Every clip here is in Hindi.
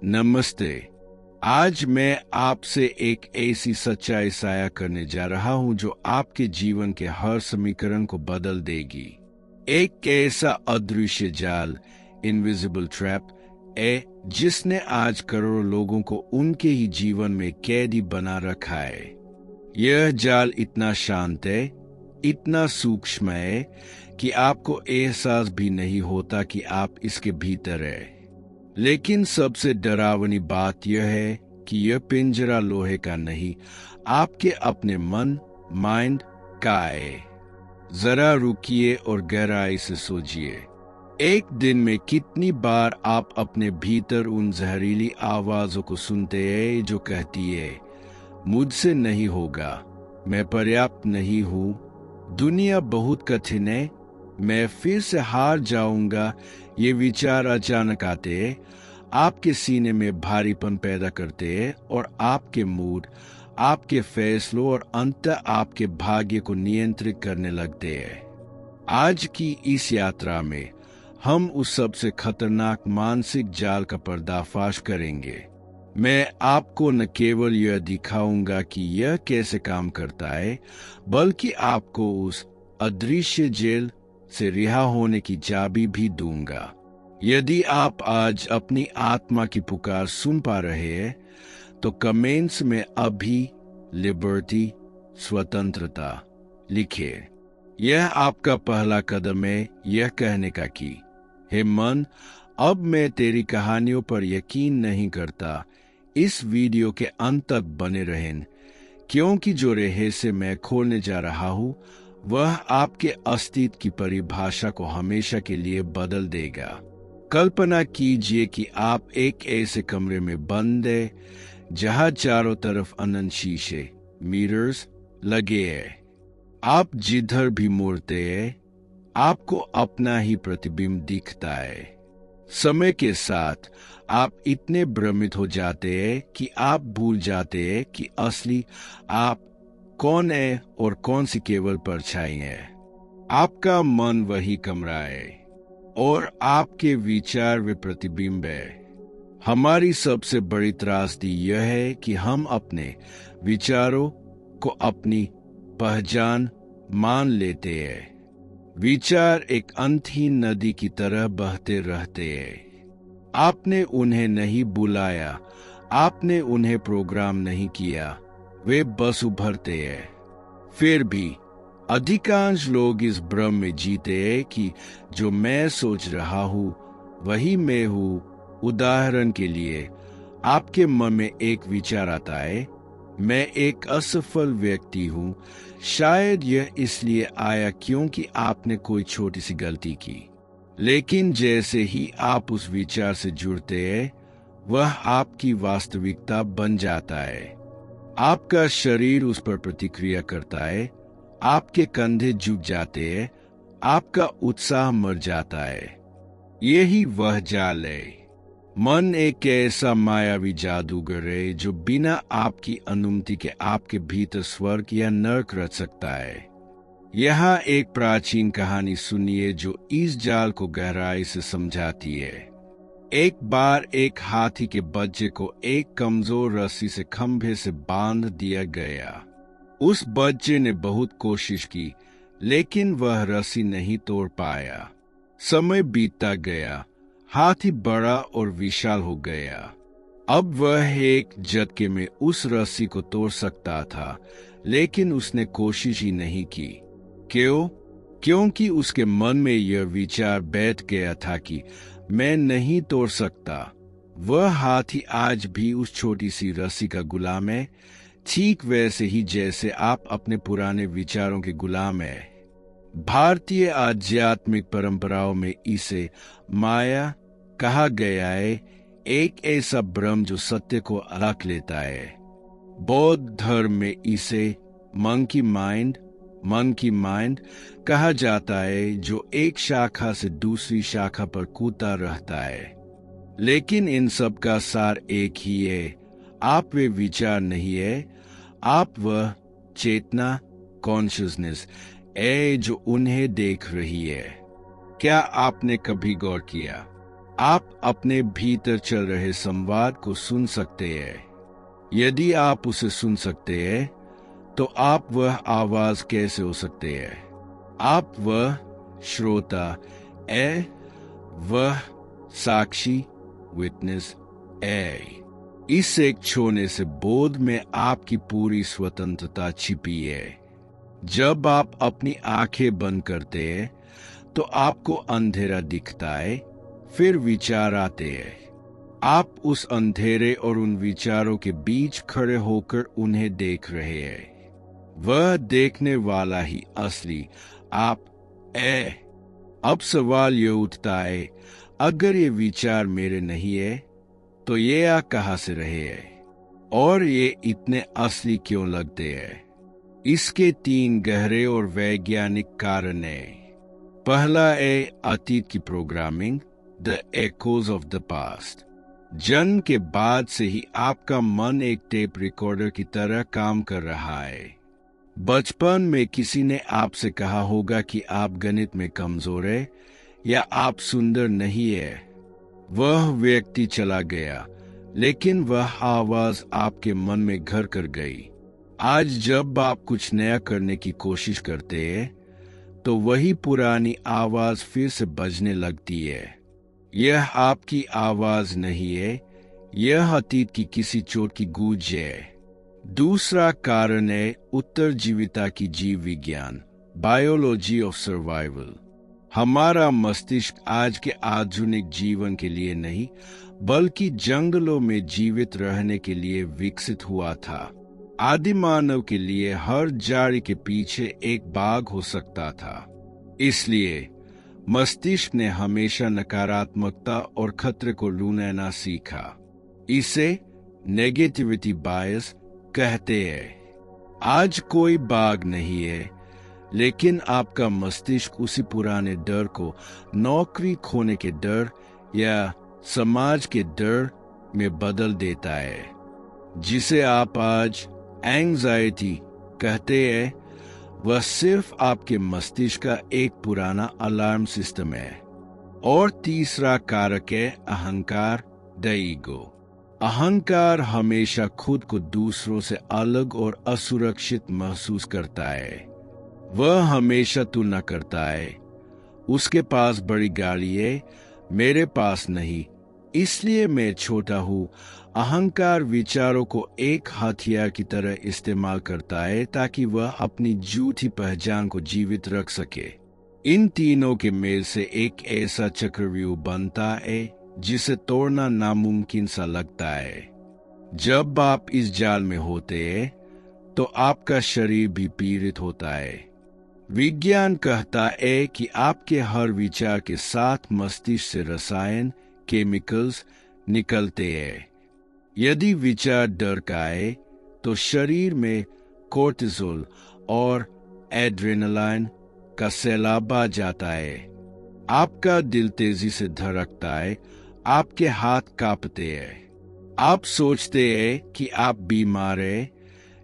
नमस्ते। आज मैं आपसे एक ऐसी सच्चाई साझा करने जा रहा हूं जो आपके जीवन के हर समीकरण को बदल देगी। एक ऐसा अदृश्य जाल, इनविजिबल ट्रैप, है जिसने आज करोड़ों लोगों को उनके ही जीवन में कैदी बना रखा है। यह जाल इतना शांत है, इतना सूक्ष्म है कि आपको एहसास भी नहीं होता कि आप इसके भीतर है। लेकिन सबसे डरावनी बात यह है कि यह पिंजरा लोहे का नहीं, आपके अपने मन, माइंड का है। जरा रुकिए और गहराई से सोचिए। एक दिन में कितनी बार आप अपने भीतर उन जहरीली आवाजों को सुनते हैं जो कहती है, मुझसे नहीं होगा, मैं पर्याप्त नहीं हूं, दुनिया बहुत कठिन है, मैं फिर से हार जाऊंगा। ये विचार अचानक आते हैं, आपके सीने में भारीपन पैदा करते हैं और आपके मूड, आपके फैसलों और अंततः आपके भाग्य को नियंत्रित करने लगते हैं। आज की इस यात्रा में हम उस सबसे खतरनाक मानसिक जाल का पर्दाफाश करेंगे। मैं आपको न केवल यह दिखाऊंगा कि यह कैसे काम करता है, बल्कि आपको उस अदृश्य जेल से रिहा होने की चाबी भी दूंगा। यदि आप आज अपनी आत्मा की पुकार सुन पा रहे हैं, तो कमेंट्स में अभी लिबर्टी, स्वतंत्रता लिखिए। यह आपका पहला कदम है यह कहने का कि हे मन, अब मैं तेरी कहानियों पर यकीन नहीं करता। इस वीडियो के अंत तक बने रहें, क्योंकि जो रहस्य मैं खोलने जा रहा हूं वह आपके अस्तित्व की परिभाषा को हमेशा के लिए बदल देगा। कल्पना कीजिए कि आप एक ऐसे कमरे में बंद हैं जहां चारों तरफ अनंत शीशे, मिरर्स लगे हैं। आप जिधर भी मुड़ते हैं, आपको अपना ही प्रतिबिंब दिखता है। समय के साथ आप इतने भ्रमित हो जाते हैं कि आप भूल जाते हैं कि असली आप कौन है और कौन सी केवल परछाई है। आपका मन वही कमरा है और आपके विचार वे प्रतिबिंब है। हमारी सबसे बड़ी त्रासदी यह है कि हम अपने विचारों को अपनी पहचान मान लेते हैं। विचार एक अंतहीन नदी की तरह बहते रहते हैं। आपने उन्हें नहीं बुलाया, आपने उन्हें प्रोग्राम नहीं किया, वे बस उभरते हैं। फिर भी अधिकांश लोग इस भ्रम में जीते हैं कि जो मैं सोच रहा हूं वही मैं हूं। उदाहरण के लिए, आपके मन में एक विचार आता है, मैं एक असफल व्यक्ति हूं। शायद यह इसलिए आया क्योंकि आपने कोई छोटी सी गलती की। लेकिन जैसे ही आप उस विचार से जुड़ते हैं, वह आपकी वास्तविकता बन जाता है। आपका शरीर उस पर प्रतिक्रिया करता है, आपके कंधे झुक जाते हैं, आपका उत्साह मर जाता है। यही वह जाल है। मन एक ऐसा मायावी जादूगर है जो बिना आपकी अनुमति के आपके भीतर स्वर्ग या नरक रच सकता है। यहाँ एक प्राचीन कहानी सुनिए जो इस जाल को गहराई से समझाती है। एक बार एक हाथी के बच्चे को एक कमजोर रस्सी से खंभे से बांध दिया गया। उस बच्चे ने बहुत कोशिश की, लेकिन वह रस्सी नहीं तोड़ पाया। समय बीतता गया, हाथी बड़ा और विशाल हो गया। अब वह एक झटके में उस रस्सी को तोड़ सकता था, लेकिन उसने कोशिश ही नहीं की। क्यों? क्योंकि उसके मन में यह विचार बैठ गया था कि मैं नहीं तोड़ सकता। वह हाथी आज भी उस छोटी सी रस्सी का गुलाम है, ठीक वैसे ही जैसे आप अपने पुराने विचारों के गुलाम हैं। भारतीय आध्यात्मिक परंपराओं में इसे माया कहा गया है, एक ऐसा भ्रम जो सत्य को अलग लेता है। बौद्ध धर्म में इसे मन की माइंड कहा जाता है, जो एक शाखा से दूसरी शाखा पर कूदता रहता है। लेकिन इन सब का सार एक ही है, आप वे विचार नहीं है, आप वह चेतना, कॉन्शियसनेस है जो उन्हें देख रही है। क्या आपने कभी गौर किया आप अपने भीतर चल रहे संवाद को सुन सकते हैं। यदि आप उसे सुन सकते हैं तो आप वह आवाज कैसे हो सकते हैं? आप वह श्रोता है, वह साक्षी विटनेस है। इस एक छोने से बोध में आपकी पूरी स्वतंत्रता छिपी है। जब आप अपनी आंखें बंद करते हैं तो आपको अंधेरा दिखता है, फिर विचार आते हैं। आप उस अंधेरे और उन विचारों के बीच खड़े होकर उन्हें देख रहे हैं। वह देखने वाला ही असली आप है। अब सवाल ये उठता है, अगर ये विचार मेरे नहीं है तो ये आ कहाँ से रहे हैं और ये इतने असली क्यों लगते हैं? इसके 3 गहरे और वैज्ञानिक कारण हैं। पहला है अतीत की programming, the echoes of the past. जन्म के बाद से ही आपका मन एक टेप रिकॉर्डर की तरह काम कर रहा है। बचपन में किसी ने आपसे कहा होगा कि आप गणित में कमजोर है या आप सुंदर नहीं है। वह व्यक्ति चला गया, लेकिन वह आवाज आपके मन में घर कर गई। आज जब आप कुछ नया करने की कोशिश करते हैं तो वही पुरानी आवाज फिर से बजने लगती है। यह आपकी आवाज नहीं है, यह अतीत की किसी चोट की गूंज है। दूसरा कारण है उत्तरजीविता की जीव विज्ञान, बायोलॉजी ऑफ सर्वाइवल। हमारा मस्तिष्क आज के आधुनिक जीवन के लिए नहीं, बल्कि जंगलों में जीवित रहने के लिए विकसित हुआ था। आदि मानव के लिए हर झाड़ी के पीछे एक बाघ हो सकता था। इसलिए मस्तिष्क ने हमेशा नकारात्मकता और खतरे को ढूंढना सीखा। इसे नेगेटिविटी बायस कहते हैं। आज कोई बाघ नहीं है, लेकिन आपका मस्तिष्क उसी पुराने डर को नौकरी खोने के डर या समाज के डर में बदल देता है, जिसे आप आज एंजाइटी कहते हैं। वह सिर्फ आपके मस्तिष्क का एक पुराना अलार्म सिस्टम है। और तीसरा कारक है अहंकार, द ईगो। अहंकार हमेशा खुद को दूसरों से अलग और असुरक्षित महसूस करता है। वह हमेशा तुलना करता है, उसके पास बड़ी गाड़ी है, मेरे पास नहीं, इसलिए मैं छोटा हूँ। अहंकार विचारों को एक हथियार की तरह इस्तेमाल करता है ताकि वह अपनी झूठी पहचान को जीवित रख सके। इन तीनों के मेल से एक ऐसा चक्रव्यूह बनता है जिसे तोड़ना नामुमकिन सा लगता है। जब आप इस जाल में होते हैं तो आपका शरीर भी पीड़ित होता है। विज्ञान कहता है कि आपके हर विचार के साथ मस्तिष्क से रसायन, केमिकल्स निकलते हैं। यदि विचार डर का है तो शरीर में कोर्टिसोल और एड्रेनालाइन का सैलाब आ जाता है। आपका दिल तेजी से धड़कता है, आपके हाथ कांपते हैं। आप सोचते हैं कि आप बीमार हैं,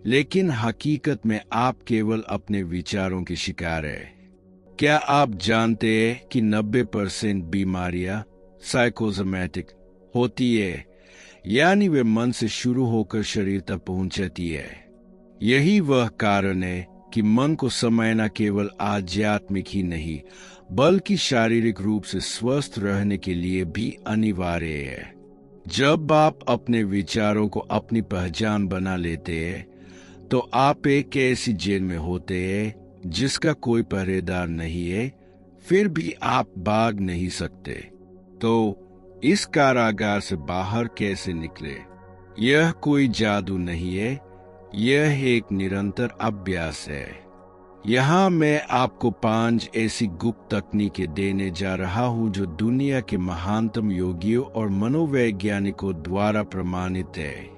लेकिन हकीकत में आप केवल अपने विचारों के शिकार हैं। क्या आप जानते हैं कि 90% बीमारियां साइकोसोमैटिक होती है, यानी वे मन से शुरू होकर शरीर तक पहुंचती है। यही वह कारण है कि मन को समझना केवल आध्यात्मिक ही नहीं, बल्कि शारीरिक रूप से स्वस्थ रहने के लिए भी अनिवार्य है। जब आप अपने विचारों को अपनी पहचान बना लेते हैं तो आप एक ऐसी जेल में होते हैं जिसका कोई पहरेदार नहीं है, फिर भी आप भाग नहीं सकते। तो इस कारागार से बाहर कैसे निकले? यह कोई जादू नहीं है, यह एक निरंतर अभ्यास है। यहाँ मैं आपको 5 ऐसी गुप्त तकनीकें देने जा रहा हूँ जो दुनिया के महानतम योगियों और मनोवैज्ञानिकों द्वारा प्रमाणित है।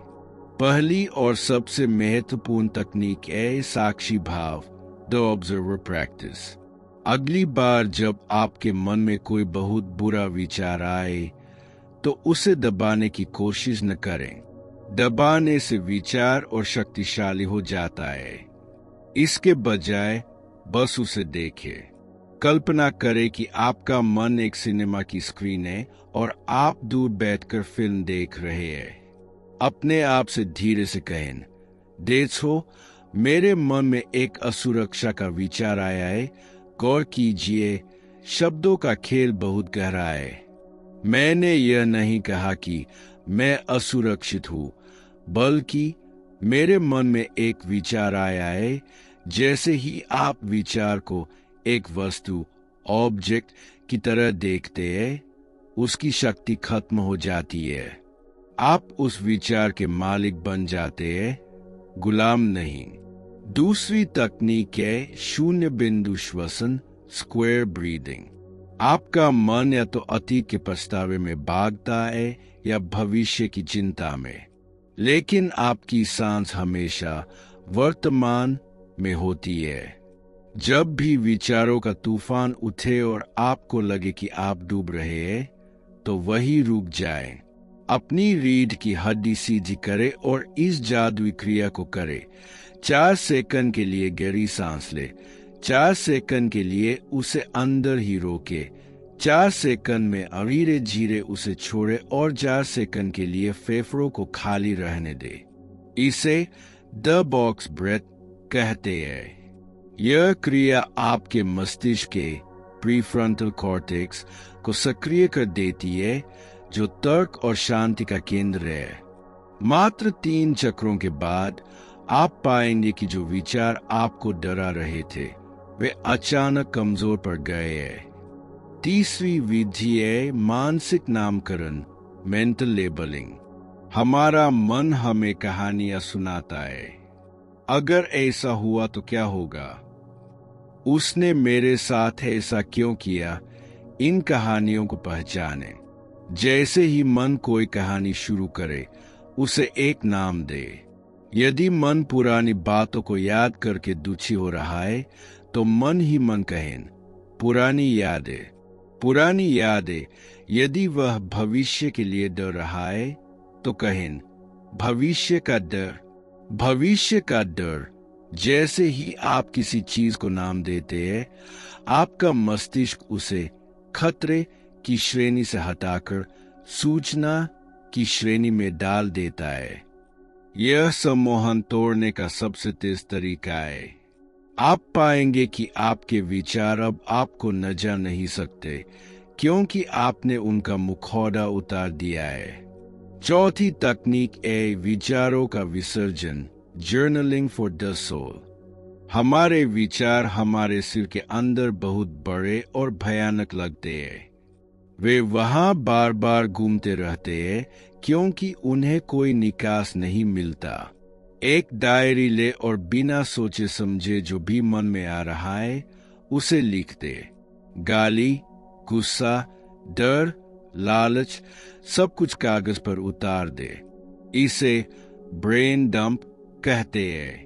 पहली और सबसे महत्वपूर्ण तकनीक है साक्षी भाव, द ऑब्जर्वर प्रैक्टिस। अगली बार जब आपके मन में कोई बहुत बुरा विचार आए तो उसे दबाने की कोशिश न करें। दबाने से विचार और शक्तिशाली हो जाता है। इसके बजाय बस उसे देखें। कल्पना करें कि आपका मन एक सिनेमा की स्क्रीन है और आप दूर बैठकर फिल्म देख रहे हैं। अपने आप से धीरे से कहें, देखो, मेरे मन में एक असुरक्षा का विचार आया है। गौर कीजिए, शब्दों का खेल बहुत गहरा है। मैंने यह नहीं कहा कि मैं असुरक्षित हूं, बल्कि मेरे मन में एक विचार आया है। जैसे ही आप विचार को एक वस्तु, ऑब्जेक्ट की तरह देखते हैं, उसकी शक्ति खत्म हो जाती है। आप उस विचार के मालिक बन जाते हैं, गुलाम नहीं। दूसरी तकनीक है शून्य बिंदु श्वसन, स्क्वायर ब्रीदिंग। आपका मन या तो अतीत के पछतावे में भागता है या भविष्य की चिंता में, लेकिन आपकी सांस हमेशा वर्तमान में होती है। जब भी विचारों का तूफान उठे और आपको लगे कि आप डूब रहे हैं, तो वही रुक जाए। अपनी रीढ़ की हड्डी सीधी करे और इस जादुई क्रिया को करे। 4 सेकंड के लिए गहरी सांस ले। 4 सेकंड के लिए उसे अंदर ही रोके। 4 सेकंड में धीरे धीरे उसे छोड़े और 4 सेकंड के लिए फेफड़ों को खाली रहने दे। इसे द बॉक्स ब्रेथ कहते हैं। यह क्रिया आपके मस्तिष्क के प्रीफ्रंटल कॉर्टेक्स को सक्रिय कर देती है, जो तर्क और शांति का केंद्र है। मात्र 3 चक्रों के बाद आप पाएंगे कि जो विचार आपको डरा रहे थे, वे अचानक कमजोर पड़ गए हैं। तीसरी विधि है मानसिक नामकरण, मेंटल लेबलिंग। हमारा मन हमें कहानियां सुनाता है। अगर ऐसा हुआ तो क्या होगा? उसने मेरे साथ ऐसा क्यों किया? इन कहानियों को पहचाने। जैसे ही मन कोई कहानी शुरू करे, उसे एक नाम दे। यदि मन पुरानी बातों को याद करके दुखी हो रहा है, तो मन ही मन कहें, पुरानी यादें, पुरानी यादें। यदि वह भविष्य के लिए डर रहा है, तो कहें, भविष्य का डर, भविष्य का डर। जैसे ही आप किसी चीज को नाम देते हैं, आपका मस्तिष्क उसे खतरे की श्रेणी से हटाकर सूचना की श्रेणी में डाल देता है। यह सम्मोहन तोड़ने का सबसे तेज तरीका है। आप पाएंगे कि आपके विचार अब आपको न जा नहीं सकते, क्योंकि आपने उनका मुखौटा उतार दिया है। चौथी तकनीक है विचारों का विसर्जन, जर्नलिंग फॉर द सोल। हमारे विचार हमारे सिर के अंदर बहुत बड़े और भयानक लगते हैं। वे वहां बार बार घूमते रहते हैं, क्योंकि उन्हें कोई निकास नहीं मिलता। एक डायरी ले और बिना सोचे समझे जो भी मन में आ रहा है, उसे लिख दे। गाली, गुस्सा, डर, लालच, सब कुछ कागज पर उतार दे। इसे ब्रेन डंप कहते हैं।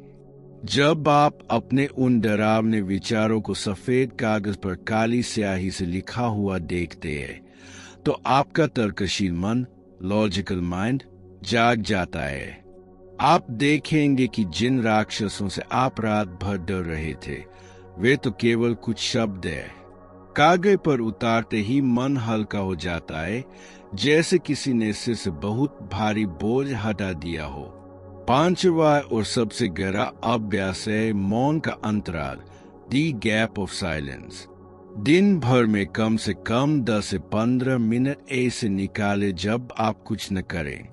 जब आप अपने उन डरावने विचारों को सफेद कागज पर काली स्याही से लिखा हुआ देखते हैं, तो आपका तर्कशील मन, लॉजिकल माइंड, जाग जाता है। आप देखेंगे कि जिन राक्षसों से आप रात भर डर रहे थे, वे तो केवल कुछ शब्द हैं। कागज पर उतारते ही मन हल्का हो जाता है, जैसे किसी ने सिर से बहुत भारी बोझ हटा दिया हो। 5वां और सबसे गहरा अभ्यास है मौन का अंतराल, दी गैप ऑफ साइलेंस। दिन भर में कम से कम 10 से 15 मिनट ऐसे निकाले जब आप कुछ न करें,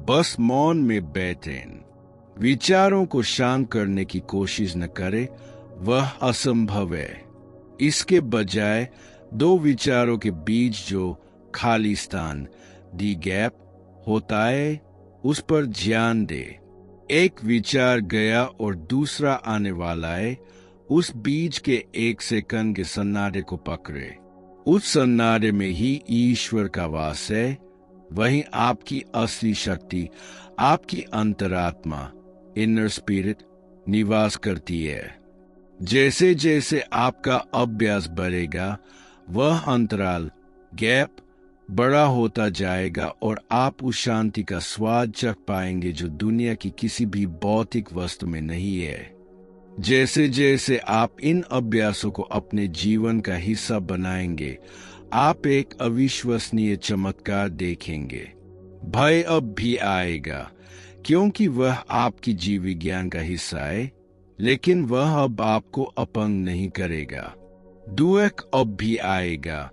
बस मौन में बैठें। विचारों को शांत करने की कोशिश न करें, वह असंभव है। इसके बजाय 2 विचारों के बीच जो खाली स्थान, दी गैप, होता है, उस पर ध्यान दे। एक विचार गया और दूसरा आने वाला है, उस बीच के 1 सेकंड के सन्नाटे को पकड़े। उस सन्नाटे में ही ईश्वर का वास है। वहीं आपकी असली शक्ति, आपकी अंतरात्मा, इनर स्पिरिट, निवास करती है। जैसे जैसे आपका अभ्यास बढ़ेगा, वह अंतराल, गैप, बड़ा होता जाएगा और आप उस शांति का स्वाद चख पाएंगे जो दुनिया की किसी भी भौतिक वस्तु में नहीं है। जैसे जैसे आप इन अभ्यासों को अपने जीवन का हिस्सा बनाएंगे, आप एक अविश्वसनीय चमत्कार देखेंगे। भय अब भी आएगा, क्योंकि वह आपकी जीव विज्ञान का हिस्सा है, लेकिन वह अब आपको अपंग नहीं करेगा। दुख अब भी आएगा,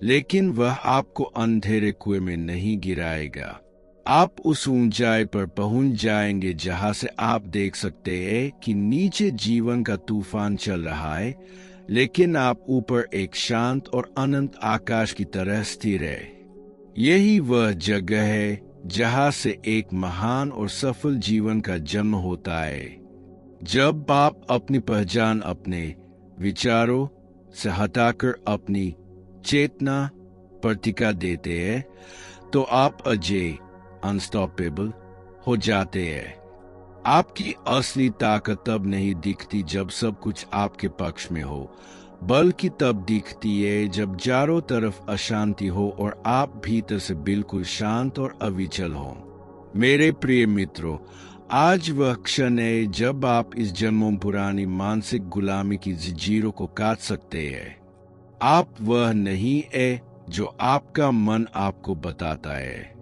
लेकिन वह आपको अंधेरे कुएं में नहीं गिराएगा। आप उस ऊंचाई पर पहुंच जाएंगे जहां से आप देख सकते हैं कि नीचे जीवन का तूफान चल रहा है, लेकिन आप ऊपर एक शांत और अनंत आकाश की तरह स्थिर है। यही वह जगह है जहां से एक महान और सफल जीवन का जन्म होता है। जब आप अपनी पहचान अपने विचारों से हटाकर अपनी चेतना पर टिका देते हैं, तो आप अजय अनस्टॉपेबल हो जाते हैं। आपकी असली ताकत तब नहीं दिखती जब सब कुछ आपके पक्ष में हो, बल्कि तब दिखती है जब चारों तरफ अशांति हो और आप भीतर से बिल्कुल शांत और अविचल हो। मेरे प्रिय मित्रों, आज वह क्षण है जब आप इस जन्मों पुरानी मानसिक गुलामी की जंजीरों को काट सकते हैं। आप वह नहीं है जो आपका मन आपको बताता है।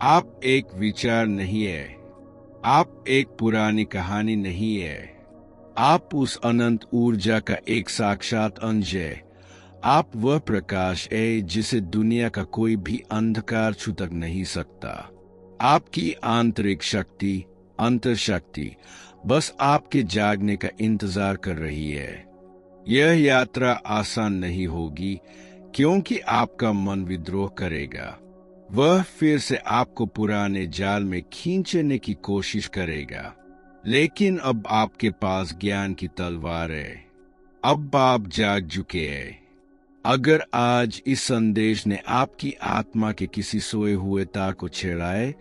आप एक विचार नहीं है। आप एक पुरानी कहानी नहीं है। आप उस अनंत ऊर्जा का एक साक्षात अंश है। आप वह प्रकाश है जिसे दुनिया का कोई भी अंधकार छू तक नहीं सकता। आपकी आंतरिक शक्ति, अंतर्शक्ति, बस आपके जागने का इंतजार कर रही है। यह यात्रा आसान नहीं होगी, क्योंकि आपका मन विद्रोह करेगा। वह फिर से आपको पुराने जाल में खींचने की कोशिश करेगा। लेकिन अब आपके पास ज्ञान की तलवार है। अब आप जाग चुके हैं। अगर आज इस संदेश ने आपकी आत्मा के किसी सोए हुए तार को छेड़ा है,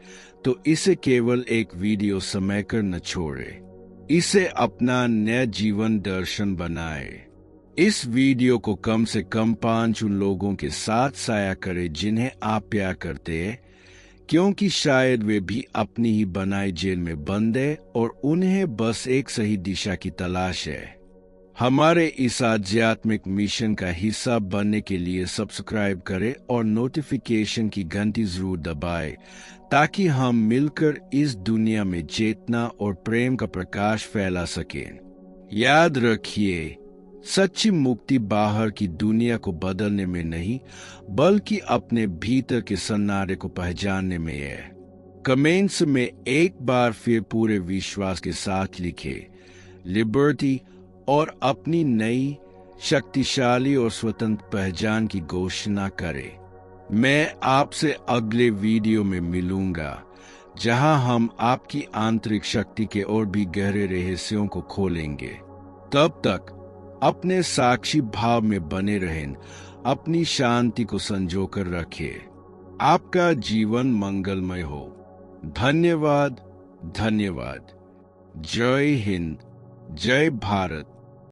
तो इसे केवल एक वीडियो समय कर न छोड़े। इसे अपना नया जीवन दर्शन बनाए। इस वीडियो को कम से कम 5 उन लोगों के साथ साझा करें जिन्हें आप प्यार करते हैं, क्योंकि शायद वे भी अपनी ही बनाई जेल में बंद है और उन्हें बस एक सही दिशा की तलाश है। हमारे इस आध्यात्मिक मिशन का हिस्सा बनने के लिए सब्सक्राइब करें और नोटिफिकेशन की घंटी जरूर दबाएं, ताकि हम मिलकर इस दुनिया में चेतना और प्रेम का प्रकाश फैला सकें। याद रखिए, सच्ची मुक्ति बाहर की दुनिया को बदलने में नहीं, बल्कि अपने भीतर के सन्नाटे को पहचानने में है। कमेंट्स में एक बार फिर पूरे विश्वास के साथ लिखे लिबर्टी और अपनी नई शक्तिशाली और स्वतंत्र पहचान की घोषणा करें। मैं आपसे अगले वीडियो में मिलूंगा, जहां हम आपकी आंतरिक शक्ति के और भी गहरे रहस्यों को खोलेंगे। तब तक अपने साक्षी भाव में बने रहें, अपनी शांति को संजोकर रखें। आपका जीवन मंगलमय हो। धन्यवाद, धन्यवाद। जय हिंद, जय भारत।